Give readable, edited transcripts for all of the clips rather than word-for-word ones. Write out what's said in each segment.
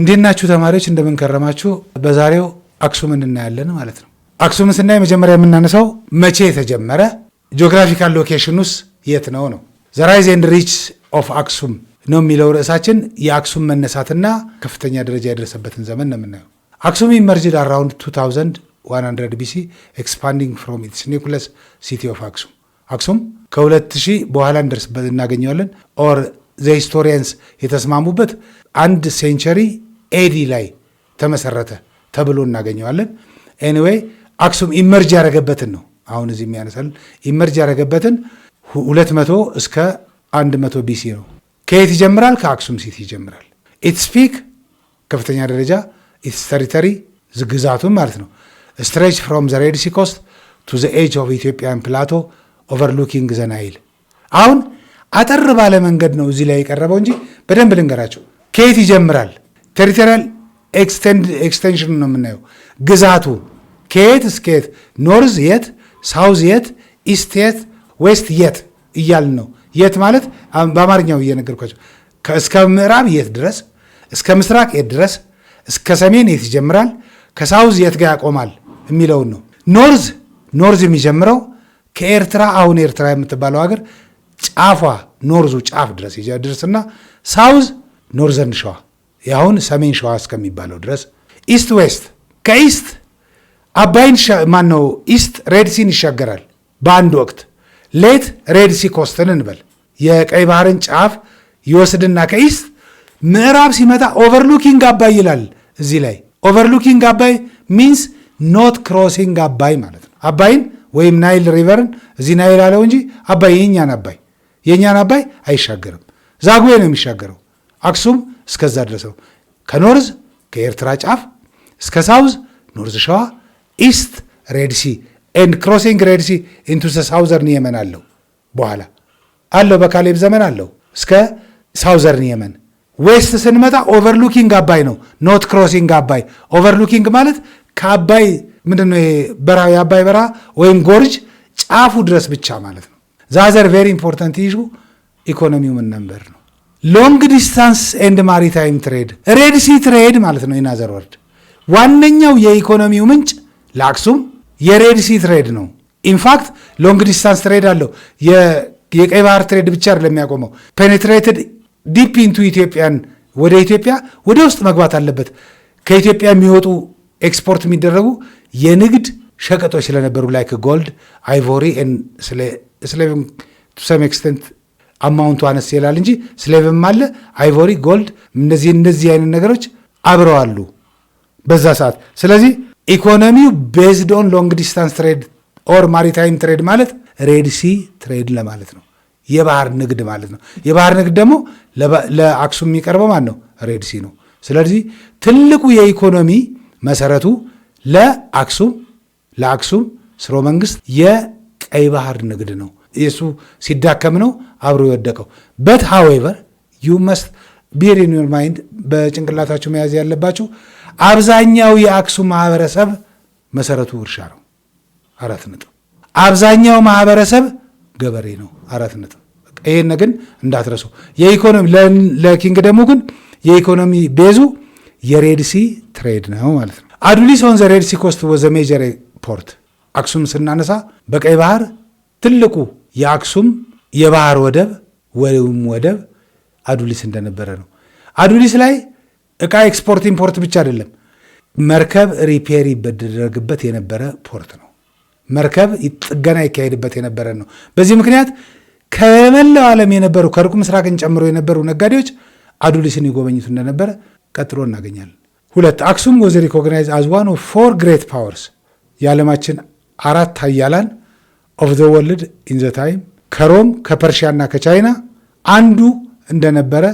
እንዴናችሁ ተማሪዎች እንደምን ከረማችሁ? በዛሬው አክሱምን እናያለን ማለት ነው። አክሱምን ስናይ መጀመሪያ የምናነሳው መቼ የተጀመረ፣ ጂኦግራፊካል ሎኬሽኑስ የት ነው ነው። ዘ ራይዝ ኤንድ ሪች ኦፍ አክሱም ነው የሚለው ርዕሳችን። የአክሱም መነሳትና ከፍተኛ ደረጃ የደረሰበትን ዘመን ነው የምናየው። አክሱም ኢመርጅድ አራውንድ 2100 BC ኤክስፓንዲንግ ፍሮም ኢትስ ኒውክለስ ሲቲ ኦፍ አክሱም። አክሱም ከ2000 በኋላ እናገኘዋለን። ኦር ዘ ሂስቶሪያንስ የተስማሙበት 1 ሴንቸሪ ኤዲ ላይ ተመሰረተ ተብሎ እናገኘዋለን። ኤኒዌይ አክሱም ኢመርጅ ያደረገበትን ነው አሁን እዚህ የሚያነሳልን። ኢመርጅ ያደረገበትን 200 እስከ 100 BC ነው። ከየት ይጀምራል? ከአክሱም ሲቲ ይጀምራል። ኢትስ ፒክ ከፍተኛ ደረጃ፣ ኢትስ ተሪተሪ ግዛቱን ማለት ነው፣ ስትሬች ፍሮም ዘ ሬድ ሲ ኮስት ቱ ዘ ኤጅ ኦፍ ኢትዮጵያን ፕላቶ ኦቨርሉኪንግ ዘ ናይል። አሁን አጠር ባለ መንገድ ነው እዚህ ላይ የቀረበው እንጂ በደንብ ልንገራቸው። ከየት ይጀምራል? ቴሪቶሪያል ኤክስቴንሽን ነው የምናየው። ግዛቱ ከየት እስከየት፣ ኖርዝ የት፣ ሳውዝ የት፣ ኢስት የት፣ ዌስት የት እያልን ነው። የት ማለት በአማርኛው እየነገርኳቸው እስከ ምዕራብ የት ድረስ፣ እስከ ምስራቅ የት ድረስ፣ እስከ ሰሜን የት ይጀምራል፣ ከሳውዝ የት ጋር ያቆማል የሚለውን ነው። ኖርዝ የሚጀምረው ከኤርትራ አሁን ኤርትራ የምትባለው ሀገር ጫፏ ኖርዙ ጫፍ ድረስ ይደርስና ሳውዝ ኖርዘርን ሸዋ አሁን ሰሜን ሸዋ እስከሚባለው ድረስ፣ ኢስት ዌስት ከኢስት አባይን ማነው ኢስት ሬድሲን ይሻገራል በአንድ ወቅት። ሌት ሬድሲ ኮስትን እንበል የቀይ ባህርን ጫፍ ይወስድና ከኢስት ምዕራብ ሲመጣ ኦቨርሉኪንግ አባይ ይላል። እዚህ ላይ ኦቨርሉኪንግ አባይ ሚንስ ኖት ክሮሲንግ አባይ ማለት ነው። አባይን ወይም ናይል ሪቨርን እዚህ ናይል አለው እንጂ አባይ የእኛን አባይ አይሻገርም። ዛጉዌ ነው የሚሻገረው። አክሱም እስከዛ ድረስ ነው። ከኖርዝ ከኤርትራ ጫፍ እስከ ሳውዝ ኖርዝ ሸዋ፣ ኢስት ሬድሲ ኤንድ ክሮሲንግ ሬድሲ ኢንቱ ሳውዘርን የመን አለው። በኋላ አለው በካሌብ ዘመን አለው እስከ ሳውዘርን የመን። ዌስት ስንመጣ ኦቨርሉኪንግ አባይ ነው፣ ኖት ክሮሲንግ አባይ። ኦቨርሉኪንግ ማለት ከአባይ ምንድነው በረሃ የአባይ በረሃ ወይም ጎርጅ ጫፉ ድረስ ብቻ ማለት ነው። ዛዘር ቬሪ ኢምፖርታንት ኢሹ ኢኮኖሚው ምን ነበር ነው። ሎንግ ዲስታንስ ኤንድ ማሪታይም ትሬድ ሬድሲ ትሬድ ማለት ነው። ኢናዘር ወርድ ዋነኛው የኢኮኖሚው ምንጭ ለአክሱም የሬድሲ ትሬድ ነው። ኢንፋክት ሎንግ ዲስታንስ ትሬድ አለው። የቀይ ባህር ትሬድ ብቻ አይደለም የሚያቆመው። ፔኔትሬትድ ዲፕ ኢንቱ ኢትዮጵያን ወደ ኢትዮጵያ ወደ ውስጥ መግባት አለበት። ከኢትዮጵያ የሚወጡ ኤክስፖርት የሚደረጉ የንግድ ሸቀጦች ስለነበሩ ላይክ ጎልድ፣ አይቮሪ፣ ስሌቭም ቱ ሰም ኤክስተንት አማውንቱ አነስ ይላል እንጂ ስሌቭም አለ፣ አይቮሪ፣ ጎልድ፣ እነዚህ አይነት ነገሮች አብረዋሉ በዛ ሰዓት። ስለዚህ ኢኮኖሚው ቤዝድ ኦን ሎንግ ዲስታንስ ትሬድ ኦር ማሪታይም ትሬድ ማለት ሬድሲ ትሬድ ለማለት ነው። የባህር ንግድ ማለት ነው። የባህር ንግድ ደግሞ ለአክሱም የሚቀርበው ማን ነው? ሬድሲ ነው። ስለዚህ ትልቁ የኢኮኖሚ መሰረቱ ለአክሱም ስርወ መንግስት የቀይ ባህር ንግድ ነው። የሱ ሲዳከም ነው አብሮ የወደቀው። በት ሃዌቨር ዩ መስት ቢር ኢን ዩር ማይንድ፣ በጭንቅላታችሁ መያዝ ያለባችሁ አብዛኛው የአክሱም ማህበረሰብ መሰረቱ እርሻ ነው። 4 አብዛኛው ማህበረሰብ ገበሬ ነው። 4 ይሄን ግን እንዳትረሱ። የኢኮኖሚ ለኪንግደሙ ግን የኢኮኖሚ ቤዙ የሬድሲ ትሬድ ነው ማለት ነው። አዱሊስ ኦን ዘ ሬድሲ ኮስት ወዘ ሜጀር ፖርት። አክሱም ስናነሳ በቀይ ባህር ትልቁ የአክሱም የባህር ወደብ አዱሊስ እንደነበረ ነው። አዱሊስ ላይ ዕቃ ኤክስፖርት ኢምፖርት ብቻ አይደለም፣ መርከብ ሪፔር ይበደረግበት የነበረ ፖርት ነው። መርከብ ጥገና ይካሄድበት የነበረ ነው። በዚህ ምክንያት ከመላው ዓለም የነበሩ ከሩቅ ምስራቅን ጨምሮ የነበሩ ነጋዴዎች አዱሊስን ይጎበኙት እንደነበረ ቀጥሎ እናገኛለን። 2 አክሱም ወዝ ሪኮግናይዝ አዝ ዋን ኦፍ 4 ግሬት ፓወርስ፣ የዓለማችን 4 ኃያላን ኦፍ ዘ ወርልድ ኢን ዘ ታይም፣ ከሮም ከፐርሺያና ከቻይና አንዱ እንደነበረ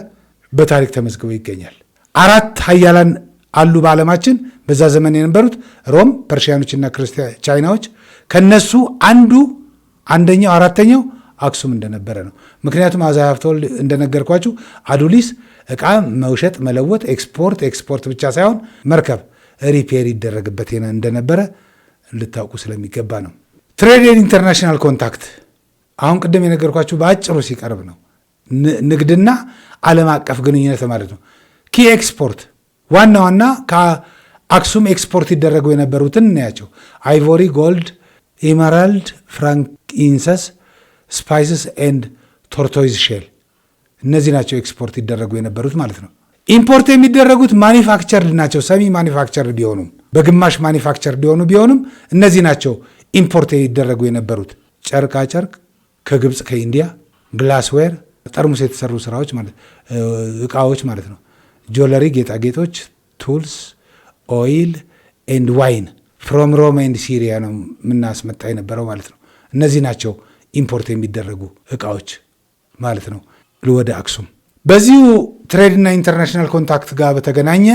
በታሪክ ተመዝግቦ ይገኛል። 4 ኃያላን አሉ በዓለማችን በዛ ዘመን የነበሩት ሮም፣ ፐርሺያኖችና ቻይናዎች። ከነሱ አንደኛው 4ኛው አክሱም እንደነበረ ነው። ምክንያቱም አዛያፍተወልድ እንደነገርኳችሁ አዱሊስ ዕቃ መውሸጥ መለወጥ፣ ኤክስፖርት ብቻ ሳይሆን መርከብ ሪፔር ይደረግበት እንደነበረ ልታውቁ ስለሚገባ ነው። ትሬድ ኢንተርናሽናል ኮንታክት አሁን ቅድም የነገርኳችሁ በአጭሩ ሲቀርብ ነው። ንግድና ዓለም አቀፍ ግንኙነት ማለት ነው። ኪ ኤክስፖርት ዋና ዋና ከአክሱም ኤክስፖርት ይደረጉ የነበሩትን እናያቸው። አይቮሪ፣ ጎልድ፣ ኢመራልድ፣ ፍራንኪንሰስ፣ ስፓይስስ ኤንድ ቶርቶይዝ ሼል እነዚህ ናቸው ኤክስፖርት ይደረጉ የነበሩት ማለት ነው። ኢምፖርት የሚደረጉት ማኒፋክቸርድ ናቸው። ሰሚ ማኒፋክቸርድ ቢሆኑም በግማሽ ማኒፋክቸርድ ቢሆኑም እነዚህ ናቸው ኢምፖርት ይደረጉ የነበሩት። ጨርቃ ጨርቅ ከግብፅ ከኢንዲያ፣ ግላስዌር ጠርሙስ የተሰሩ ስራዎች ማለት እቃዎች ማለት ነው። ጆለሪ ጌጣጌጦች፣ ቱልስ፣ ኦይል ኤንድ ዋይን ፍሮም ሮም ኤንድ ሲሪያ ነው የምናስመጣ የነበረው ማለት ነው። እነዚህ ናቸው ኢምፖርት የሚደረጉ እቃዎች ማለት ነው ወደ አክሱም። በዚሁ ትሬድና ኢንተርናሽናል ኮንታክት ጋር በተገናኘ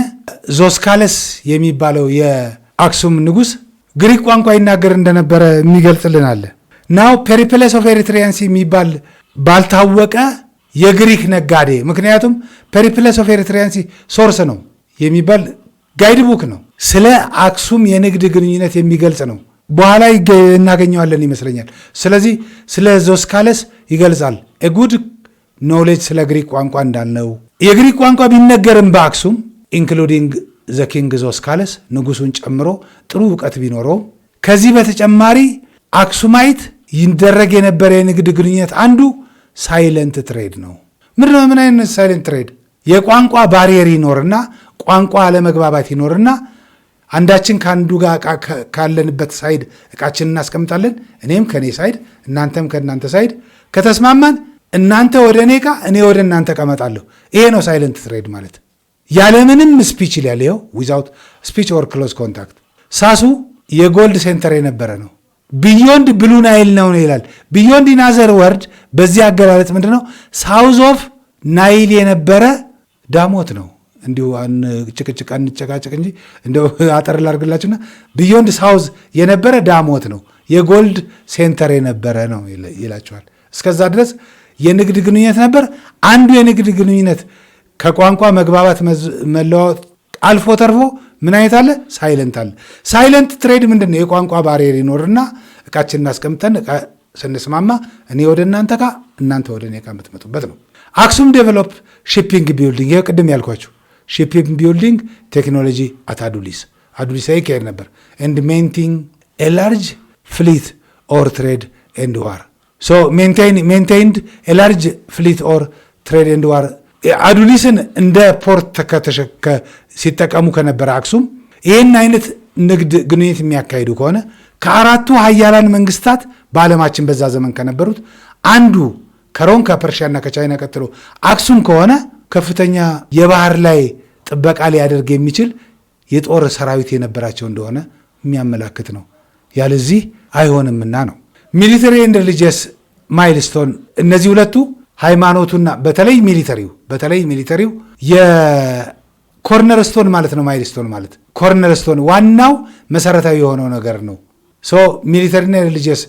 ዞስካለስ የሚባለው የአክሱም ንጉሥ ግሪክ ቋንቋ ይናገር እንደነበረ የሚገልጽልን አለ። ናው ፔሪፕለስ ኦፍ ኤሪትሪያንስ የሚባል ባልታወቀ የግሪክ ነጋዴ፣ ምክንያቱም ፔሪፕለስ ኦፍ ኤሪትሪያንስ ሶርስ ነው የሚባል ጋይድ ቡክ ነው፣ ስለ አክሱም የንግድ ግንኙነት የሚገልጽ ነው። በኋላ እናገኘዋለን ይመስለኛል። ስለዚህ ስለ ዞስካለስ ይገልጻል። ጉድ ኖሌጅ ስለ ግሪክ ቋንቋ እንዳልነው የግሪክ ቋንቋ ቢነገርም በአክሱም ኢንክሉዲንግ ዘ ኪንግ ዞስካለስ ንጉሱን ጨምሮ ጥሩ እውቀት ቢኖረውም ከዚህ በተጨማሪ አክሱማይት ይደረግ የነበረ የንግድ ግንኙነት አንዱ ሳይለንት ትሬድ ነው። ምንድነው? ምን አይነት ሳይለንት ትሬድ? የቋንቋ ባሪየር ይኖርና ቋንቋ አለመግባባት ይኖርና አንዳችን ከአንዱ ጋር ካለንበት ሳይድ እቃችን እናስቀምጣለን። እኔም ከኔ ሳይድ፣ እናንተም ከእናንተ ሳይድ ከተስማማን እናንተ ወደ እኔ እቃ፣ እኔ ወደ እናንተ ቀመጣለሁ። ይሄ ነው ሳይለንት ትሬድ ማለት። ያለምንም ስፒች ይላል። ይኸው ዊዛውት ስፒች ኦር ክሎዝ ኮንታክት። ሳሱ የጎልድ ሴንተር የነበረ ነው። ቢዮንድ ብሉ ናይል ነው ይላል። ቢዮንድ ኢናዘር ወርድ በዚህ አገላለጽ ምንድን ነው? ሳውዝ ኦፍ ናይል የነበረ ዳሞት ነው። እንዲሁ ጭቅጭቅ አንጨቃጭቅ እንጂ እንደው አጠር ላድርግላችሁና ቢዮንድ ሳውዝ የነበረ ዳሞት ነው፣ የጎልድ ሴንተር የነበረ ነው ይላቸዋል። እስከዛ ድረስ የንግድ ግንኙነት ነበር። አንዱ የንግድ ግንኙነት ከቋንቋ መግባባት መለዋወጥ አልፎ ተርፎ ምን አይነት አለ? ሳይለንት አለ። ሳይለንት ትሬድ ምንድን ነው? የቋንቋ ባሪየር ይኖርና እቃችንን አስቀምጠን ስንስማማ እኔ ወደ እናንተ እቃ፣ እናንተ ወደ እኔ እቃ የምትመጡበት ነው። አክሱም ዴቨሎፕ ሺፒንግ ቢልዲንግ፣ ይኸው ቅድም ያልኳችሁ ሺፒንግ ቢልዲንግ ቴክኖሎጂ አት አዱሊስ ይካሄድ ነበር። ኤንድ ሜንቴን ኤ ላርጅ ፍሊት ኦር ትሬድ ኤንድ ዋር ሜንቴንድ ኤ ላርጅ ፍሊት ኦር ትሬድ ኤንድ ዋር። አዱሊስን እንደ ፖርት ሲጠቀሙ ከነበረ አክሱም ይህን አይነት ንግድ ግንኙነት የሚያካሂዱ ከሆነ ከአራቱ ሀያላን መንግስታት በዓለማችን በዛ ዘመን ከነበሩት አንዱ ከሮም ከፐርሺያና ከቻይና ቀጥሎ አክሱም ከሆነ ከፍተኛ የባህር ላይ ጥበቃ ሊያደርግ የሚችል የጦር ሰራዊት የነበራቸው እንደሆነ የሚያመላክት ነው። ያለዚህ አይሆንምና ነው። ሚሊተሪ ኤንድ ሪሊጂየስ ማይልስቶን፣ እነዚህ ሁለቱ ሃይማኖቱና በተለይ ሚሊተሪው የኮርነር ስቶን ማለት ነው። ማይልስቶን ማለት ኮርነር ስቶን ዋናው መሰረታዊ የሆነው ነገር ነው። ሚሊተሪና ሪሊጂየስ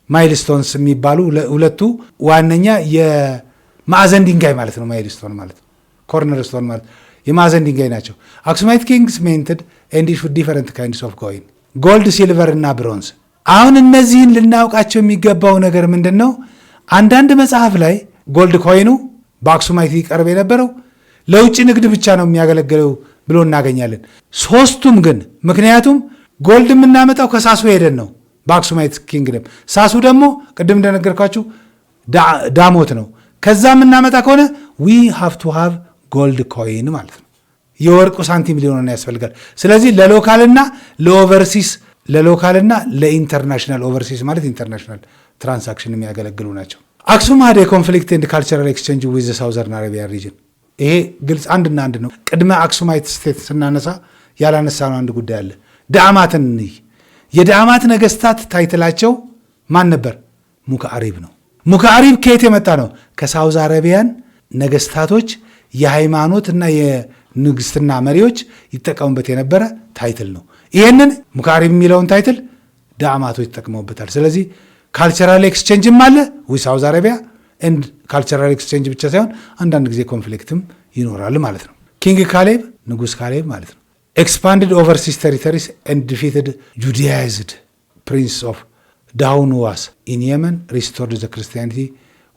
ማይልስቶንስ የሚባሉ ሁለቱ ዋነኛ የማዕዘን ድንጋይ ማለት ነው። ማይልስቶን ማለት ኮርነር ስቶን ማለት የማዕዘን ድንጋይ ናቸው። አክሱማይት ኪንግስ ሜንትድ ኤንድ ኢሹድ ዲፈረንት ካይንድስ ኦፍ ኮይን ጎልድ፣ ሲልቨር እና ብሮንዝ። አሁን እነዚህን ልናውቃቸው የሚገባው ነገር ምንድን ነው? አንዳንድ መጽሐፍ ላይ ጎልድ ኮይኑ በአክሱማይት ይቀርብ የነበረው ለውጭ ንግድ ብቻ ነው የሚያገለግለው ብሎ እናገኛለን። ሶስቱም ግን ምክንያቱም ጎልድ የምናመጣው ከሳሱ ሄደን ነው በአክሱማይት ኪንግደም። ሳሱ ደግሞ ቅድም እንደነገርኳችሁ ዳሞት ነው። ከዛ የምናመጣ ከሆነ ዊ ሃቭ ቱ ሃቭ ጎልድ ኮይን ማለት ነው። የወርቁ ሳንቲም ሊሆን ያስፈልጋል። ስለዚህ ለሎካልና ለኦቨርሲስ ለሎካልና ለኢንተርናሽናል ኦቨርሲስ ማለት ኢንተርናሽናል ትራንሳክሽን የሚያገለግሉ ናቸው። አክሱም ሀደ ኮንፍሊክት ኤንድ ካልቸራል ኤክስቼንጅ ዊዝ ሳውዘርን አረቢያ ሪጅን። ይሄ ግልጽ አንድና አንድ ነው። ቅድመ አክሱማይት ስቴት ስናነሳ ያላነሳ ነው አንድ ጉዳይ አለ። ዳዕማትን እንይ። የዳዕማት ነገስታት ታይትላቸው ማን ነበር? ሙከአሪብ ነው። ሙከአሪብ ከየት የመጣ ነው? ከሳውዝ አረቢያን ነገስታቶች የሃይማኖት እና የንግስትና መሪዎች ይጠቀሙበት የነበረ ታይትል ነው። ይህንን ሙከአሪብ የሚለውን ታይትል ዳዕማቶች ይጠቅመውበታል። ስለዚህ ካልቸራል ኤክስቼንጅም አለ ዊ ሳውዝ አረቢያ ኤንድ ካልቸራል ኤክስቼንጅ ብቻ ሳይሆን አንዳንድ ጊዜ ኮንፍሊክትም ይኖራል ማለት ነው። ኪንግ ካሌብ ንጉስ ካሌብ ማለት ነው። ኤክስፓንድድ ኦቨርሲስ ቴሪቶሪስ ኤንድ ዲፊትድ ጁዲያይዝድ ፕሪንስ ኦፍ ዳውንዋስ ኢን የመን ሪስቶርድ ዘ ክርስቲያኒቲ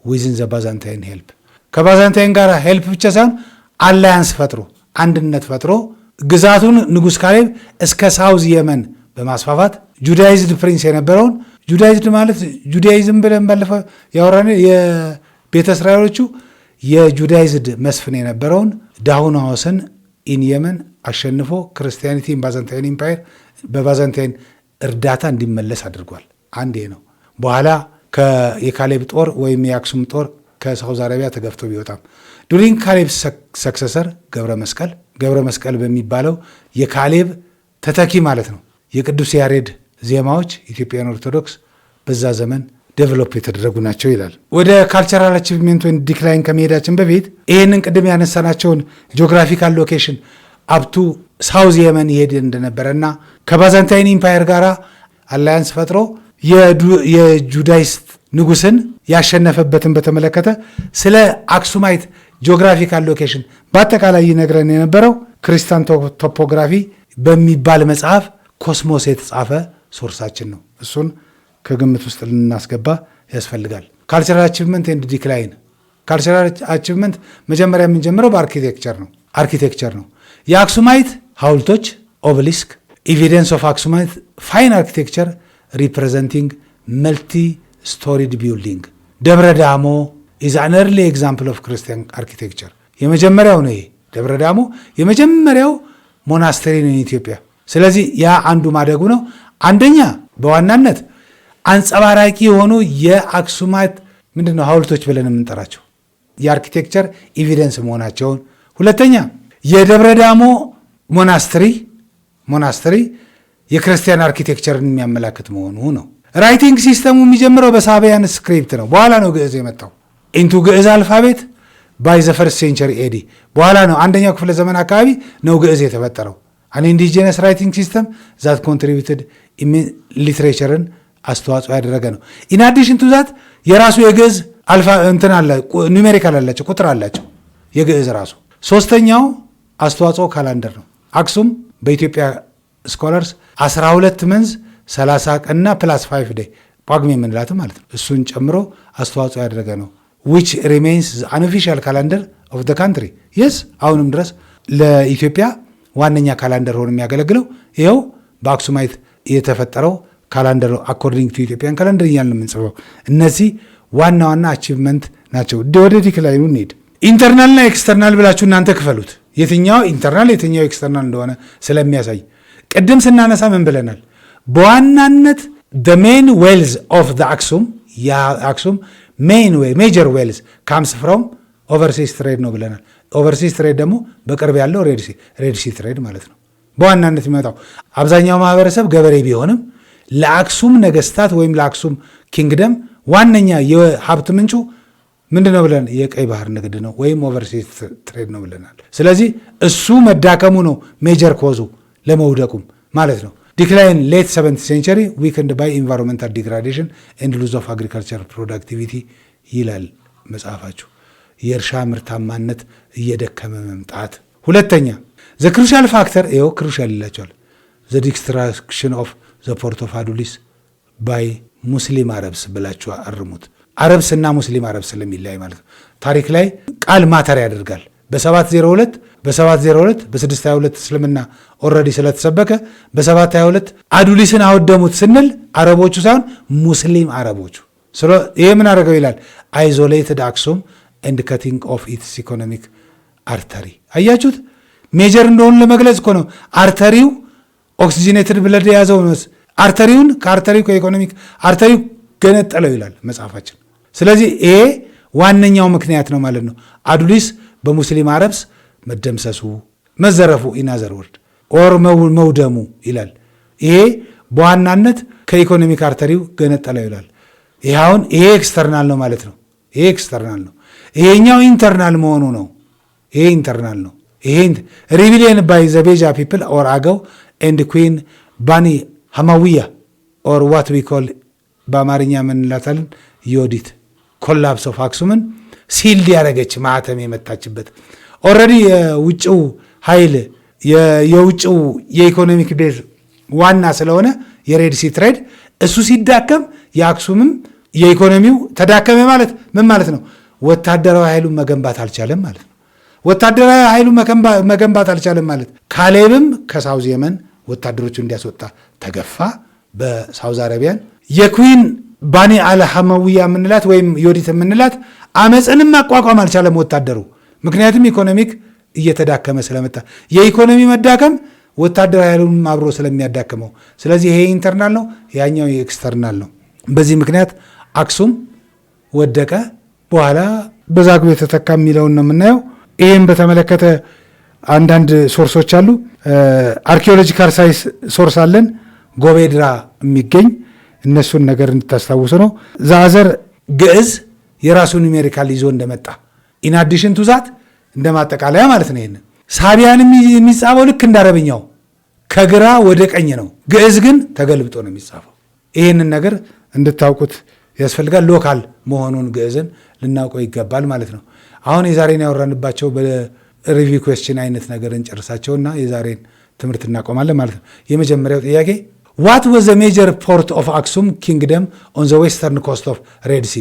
ዊዝን ዘ ባዛንታይን ሄልፕ። ከባዛንታይን ጋር ሄልፕ ብቻ ሳይሆን አላያንስ ፈጥሮ አንድነት ፈጥሮ ግዛቱን ንጉሥ ካሌብ እስከ ሳውዝ የመን በማስፋፋት ጁዳይዝድ ፕሪንስ የነበረውን ጁዳይዝድ ማለት ጁዳይዝም ብለን ባለፈው ያወራን የቤተ እስራኤሎቹ የጁዳይዝድ መስፍን የነበረውን ዳሁናዎስን ኢን የመን አሸንፎ ክርስቲያኒቲን ባዛንታይን ኢምፓየር በባዛንታይን እርዳታ እንዲመለስ አድርጓል። አንዴ ነው። በኋላ የካሌብ ጦር ወይም የአክሱም ጦር ከሳውዝ አረቢያ ተገፍቶ ቢወጣም ዱሪንግ ካሌብ ሰክሰሰር ገብረ መስቀል በሚባለው የካሌብ ተተኪ ማለት ነው የቅዱስ ያሬድ ዜማዎች ኢትዮጵያን ኦርቶዶክስ በዛ ዘመን ዴቨሎፕ የተደረጉ ናቸው ይላል። ወደ ካልቸራል አቺቭሜንት ወይም ዲክላይን ከመሄዳችን በፊት ይህንን ቅድም ያነሳናቸውን ጂኦግራፊካል ሎኬሽን አብቱ ሳውዝ የመን ይሄድ እንደነበረና ከባዛንታይን ኢምፓየር ጋር አላያንስ ፈጥሮ የጁዳይስት ንጉስን ያሸነፈበትን በተመለከተ ስለ አክሱማይት ጂኦግራፊካል ሎኬሽን በአጠቃላይ ይነግረን የነበረው ክርስቲያን ቶፖግራፊ በሚባል መጽሐፍ ኮስሞስ የተጻፈ ሶርሳችን ነው። እሱን ከግምት ውስጥ ልናስገባ ያስፈልጋል። ካልቸራል አቺቭመንት ኤንድ ዲክላይን። ካልቸራል አቺቭመንት መጀመሪያ የምንጀምረው በአርኪቴክቸር ነው። የአክሱማይት ሐውልቶች ኦቤሊስክ ኤቪደንስ ኦፍ አክሱማይት ፋይን አርኪቴክቸር ሪፕሬዘንቲንግ መልቲ ስቶሪድ ቢልዲንግ ደብረ ዳሞ ኢዝ አን ኤርሊ ኤግዛምፕል ኦፍ ክርስቲያን አርኪቴክቸር። የመጀመሪያው ነው። ይሄ ደብረ ዳሞ የመጀመሪያው ሞናስተሪ ነው ኢትዮጵያ። ስለዚህ ያ አንዱ ማደጉ ነው። አንደኛ በዋናነት አንጸባራቂ የሆኑ የአክሱማት ምንድነው ሐውልቶች ብለን የምንጠራቸው የአርኪቴክቸር ኤቪደንስ መሆናቸውን፣ ሁለተኛ የደብረ ዳሞ ሞናስተሪ የክርስቲያን አርኪቴክቸርን የሚያመላክት መሆኑ ነው። ራይቲንግ ሲስተሙ የሚጀምረው በሳቢያን ስክሪፕት ነው። በኋላ ነው ግዕዝ የመጣው ኢንቱ ግዕዝ አልፋቤት ባይ ዘ ፈርስት ሴንቸሪ ኤዲ። በኋላ ነው አንደኛው ክፍለ ዘመን አካባቢ ነው ግዕዝ የተፈጠረው። አን ኢንዲጂነስ ራይቲንግ ሲስተም ዛት ኮንትሪቢዩትድ ሊትሬቸርን አስተዋጽኦ ያደረገ ነው። ኢን አዲሽን ቱ ዛት የራሱ የግዕዝ አልፋ እንትን አለ፣ ኑሜሪካል አላቸው፣ ቁጥር አላቸው የግዕዝ ራሱ። ሶስተኛው አስተዋጽኦ ካላንደር ነው። አክሱም በኢትዮጵያ ስኮለርስ 12 መንዝ 30 ቀንና ፕላስ 5 ዴይ ጳጉሜ የምንላት ማለት ነው። እሱን ጨምሮ አስተዋጽኦ ያደረገ ነው። ዊች ሪሜይንስ አንኦፊሻል ካላንደር ኦፍ ደ ካንትሪ የስ አሁንም ድረስ ለኢትዮጵያ ዋነኛ ካላንደር ሆኖ የሚያገለግለው ይኸው በአክሱማይት የተፈጠረው ካላንደር አኮርዲንግ ቱ ኢትዮጵያን ካላንደር እያልን የምንጽፈው እነዚህ ዋና ዋና አቺቭመንት ናቸው። ወደ ዲክላይኑ እንሂድ። ኢንተርናልና ኤክስተርናል ብላችሁ እናንተ ክፈሉት፣ የትኛው ኢንተርናል የትኛው ኤክስተርናል እንደሆነ ስለሚያሳይ። ቅድም ስናነሳ ምን ብለናል? በዋናነት the main wealth of the አክሱም ሜጀር ዌልዝ ካምስ ፍሮም ኦቨርሲስ ትሬድ ነው ብለናል። ኦቨርሲስ ትሬድ ደግሞ በቅርብ ያለው ሬድሲ ትሬድ ማለት ነው። በዋናነት የሚመጣው አብዛኛው ማህበረሰብ ገበሬ ቢሆንም ለአክሱም ነገስታት ወይም ለአክሱም ኪንግደም ዋነኛ የሀብት ምንጩ ምንድን ነው ብለን የቀይ ባህር ንግድ ነው ወይም ኦቨርሲስ ትሬድ ነው ብለናል። ስለዚህ እሱ መዳከሙ ነው ሜጀር ኮዙ ለመውደቁም ማለት ነው። ዲክላይን ሌት 7th ሴንቸሪ ዊክንድ ባይ ኢንቫይሮንመንታል ዲግራዴሽን ኤንድ ሉዝ ኦፍ አግሪካልቸር ፕሮዳክቲቪቲ ይላል መጽሐፋችሁ። የእርሻ ምርታማነት እየደከመ መምጣት። ሁለተኛ ዘ ክሩሻል ፋክተር ይኸው ክሩሻል ይላቸዋል ዘ ዲስትራክሽን ኦፍ ዘ ፖርት ኦፍ አዱሊስ ባይ ሙስሊም አረብስ ብላችሁ አርሙት። አረብስ እና ሙስሊም አረብስ ስለሚላይ ማለት ነው። ታሪክ ላይ ቃል ማተር ያደርጋል። በ702 በ622 እስልምና ኦልሬዲ ስለተሰበከ በ722 አዱሊስን አወደሙት ስንል አረቦቹ ሳይሆን ሙስሊም አረቦቹ። ይሄ ምን አደረገው ይላል አይዞሌትድ አክሱም ኤንድ ከቲንግ ኦፍ ኢትስ ኢኮኖሚክ አርተሪ። አያችሁት? ሜጀር እንደሆኑ ለመግለጽ እኮ ነው። አርተሪው ኦክሲጂኔትድ ብለድ የያዘው አርተሪውን ከአርተሪው ከኢኮኖሚክ አርተሪው ገነጠለው ይላል መጽሐፋችን። ስለዚህ ይሄ ዋነኛው ምክንያት ነው ማለት ነው። አዱሊስ በሙስሊም አረብስ መደምሰሱ መዘረፉ ኢናዘር ወርድ ኦር መውደሙ ይላል። ይሄ በዋናነት ከኢኮኖሚክ አርተሪው ገነጠለው ይላል። ይሄ ኤክስተርናል ነው ማለት ነው። ይሄ ኤክስተርናል ነው። ይሄኛው ኢንተርናል መሆኑ ነው። ይሄ ኢንተርናል ነው። ይሄ ሪቢሊየን ባይ ዘ ቤጃ ፒፕል ኦር አገው ኤንድ ኩዊን ባኒ ሐማዊያ ኦር ዋት ዊ ኮል በአማርኛ የምንላታለን ዮዲት ኮላፕስ ኦፍ አክሱምን ሲልድ ያደረገች ማዕተም የመታችበት ኦልሬዲ የውጭው ኃይል የውጭው የኢኮኖሚክ ቤዝ ዋና ስለሆነ የሬድሲ ትሬድ እሱ ሲዳከም የአክሱምም የኢኮኖሚው ተዳከመ ማለት ምን ማለት ነው? ወታደራዊ ኃይሉን መገንባት አልቻለም ማለት ነው። ወታደራዊ ኃይሉ መገንባት አልቻለም ማለት። ካሌብም ከሳውዝ የመን ወታደሮቹ እንዲያስወጣ ተገፋ በሳውዝ አረቢያን። የኩዊን ባኒ አልሐመዊያ የምንላት ወይም ዮዲት የምንላት አመፅንም ማቋቋም አልቻለም ወታደሩ። ምክንያቱም ኢኮኖሚክ እየተዳከመ ስለመጣ የኢኮኖሚ መዳከም ወታደራዊ ኃይሉን አብሮ ስለሚያዳክመው፣ ስለዚህ ይሄ ኢንተርናል ነው፣ ያኛው ኤክስተርናል ነው። በዚህ ምክንያት አክሱም ወደቀ። በኋላ በዛግዌ የተተካ የሚለውን ነው የምናየው። ይህም በተመለከተ አንዳንድ ሶርሶች አሉ። አርኪኦሎጂካል ሳይንስ ሶርስ አለን ጎቤድራ የሚገኝ እነሱን ነገር እንድታስታውሱ ነው። ዛዘር ግዕዝ የራሱን ኒሜሪካል ይዞ እንደመጣ ኢንአዲሽን ቱዛት እንደ ማጠቃለያ ማለት ነው። ይህን ሳቢያን የሚጻፈው ልክ እንደ አረብኛው ከግራ ወደ ቀኝ ነው። ግዕዝ ግን ተገልብጦ ነው የሚጻፈው። ይህንን ነገር እንድታውቁት ያስፈልጋል። ሎካል መሆኑን ግዕዝን ልናውቀው ይገባል ማለት ነው። አሁን የዛሬን ያወራንባቸው በሪቪው ኩዌስችን አይነት ነገር እንጨርሳቸውና የዛሬን ትምህርት እናቆማለን ማለት ነው። የመጀመሪያው ጥያቄ ዋት ወዝ ዘ ሜጀር ፖርት ኦፍ አክሱም ኪንግደም ኦን ዘ ዌስተርን ኮስት ኦፍ ሬድ ሲ።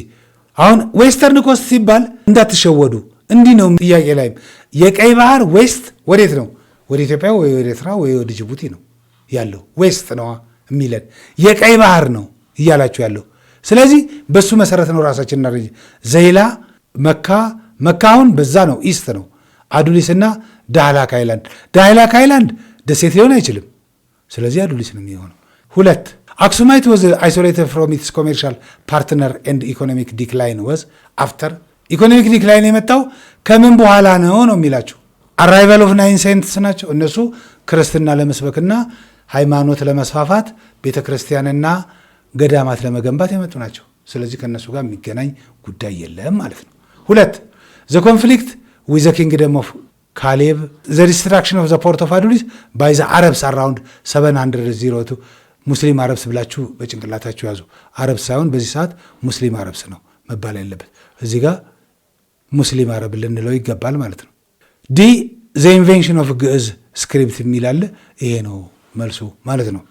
አሁን ዌስተርን ኮስት ሲባል እንዳትሸወዱ፣ እንዲህ ነው ጥያቄ ላይም የቀይ ባህር ዌስት ወዴት ነው? ወደ ኢትዮጵያ ወይ ወደ ኤርትራ ወይ ወደ ጅቡቲ ነው ያለው። ዌስት ነው የሚለን የቀይ ባህር ነው እያላችሁ ያለው። ስለዚህ በሱ መሰረት ነው ራሳችንና ዘይላ መካ አሁን በዛ ነው፣ ኢስት ነው። አዱሊስና ዳህላክ አይላንድ። ዳህላክ አይላንድ ደሴት ሊሆን አይችልም። ስለዚህ አዱሊስ ነው የሚሆነው። 2 አክሱማይት ወዝ አይሶሌትድ ፍሮም ኢትስ ኮሜርሻል ፓርትነር ኤንድ ኢኮኖሚክ ዲክላይን ወዝ አፍተር። ኢኮኖሚክ ዲክላይን የመጣው ከምን በኋላ ነው የሚላችሁ። አራይቫል ኦፍ ናይን ሴንትስ ናቸው እነሱ። ክርስትና ለመስበክና ሃይማኖት ለመስፋፋት ቤተክርስቲያንና ገዳማት ለመገንባት የመጡ ናቸው። ስለዚህ ከእነሱ ጋር የሚገናኝ ጉዳይ የለም ማለት ነው። 2 ዘ ኮንፍሊክት ዊዝ ዘ ኪንግደም ኦፍ ካሌብ ዘ ዲስትራክሽን ኦፍ ዘ ፖርት ኦፍ አዱሊስ ባይ ዘ አረብስ አራውንድ 702 ሙስሊም አረብስ ብላችሁ በጭንቅላታችሁ ያዙ። አረብስ ሳይሆን በዚህ ሰዓት ሙስሊም አረብስ ነው መባል ያለበት። እዚህ ጋር ሙስሊም አረብ ልንለው ይገባል ማለት ነው። ዲ ዘ ኢንቬንሽን ኦፍ ግዕዝ ስክሪፕት የሚላለ ይሄ ነው መልሱ ማለት ነው።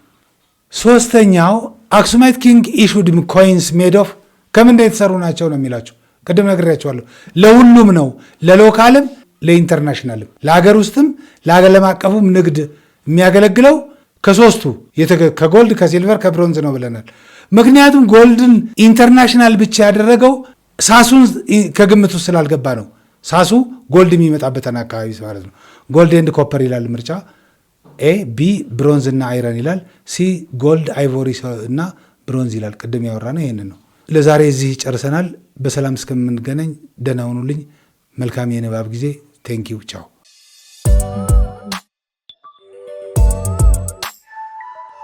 3ኛው አክሱማይት ኪንግ ኢሹድ ኮይንስ ሜድ ኦፍ ከምን የተሰሩ ናቸው ነው የሚላችሁ። ቅድም ነግሬያቸዋለሁ። ለሁሉም ነው፣ ለሎካልም ለኢንተርናሽናልም፣ ለሀገር ውስጥም ለዓለም አቀፉም ንግድ የሚያገለግለው ከሶስቱ ከጎልድ ከሲልቨር ከብሮንዝ ነው ብለናል። ምክንያቱም ጎልድን ኢንተርናሽናል ብቻ ያደረገው ሳሱን ከግምት ውስጥ ስላልገባ ነው። ሳሱ ጎልድ የሚመጣበትን አካባቢ ማለት ነው። ጎልድ ኤንድ ኮፐር ይላል ምርጫ። ኤ ቢ ብሮንዝ እና አይረን ይላል። ሲ ጎልድ አይቮሪ እና ብሮንዝ ይላል። ቅድም ያወራ ነው ይህንን ነው። ለዛሬ እዚህ ጨርሰናል። በሰላም እስከምንገናኝ ደህና ሁኑልኝ። መልካም የንባብ ጊዜ። ቴንኪው ቻው።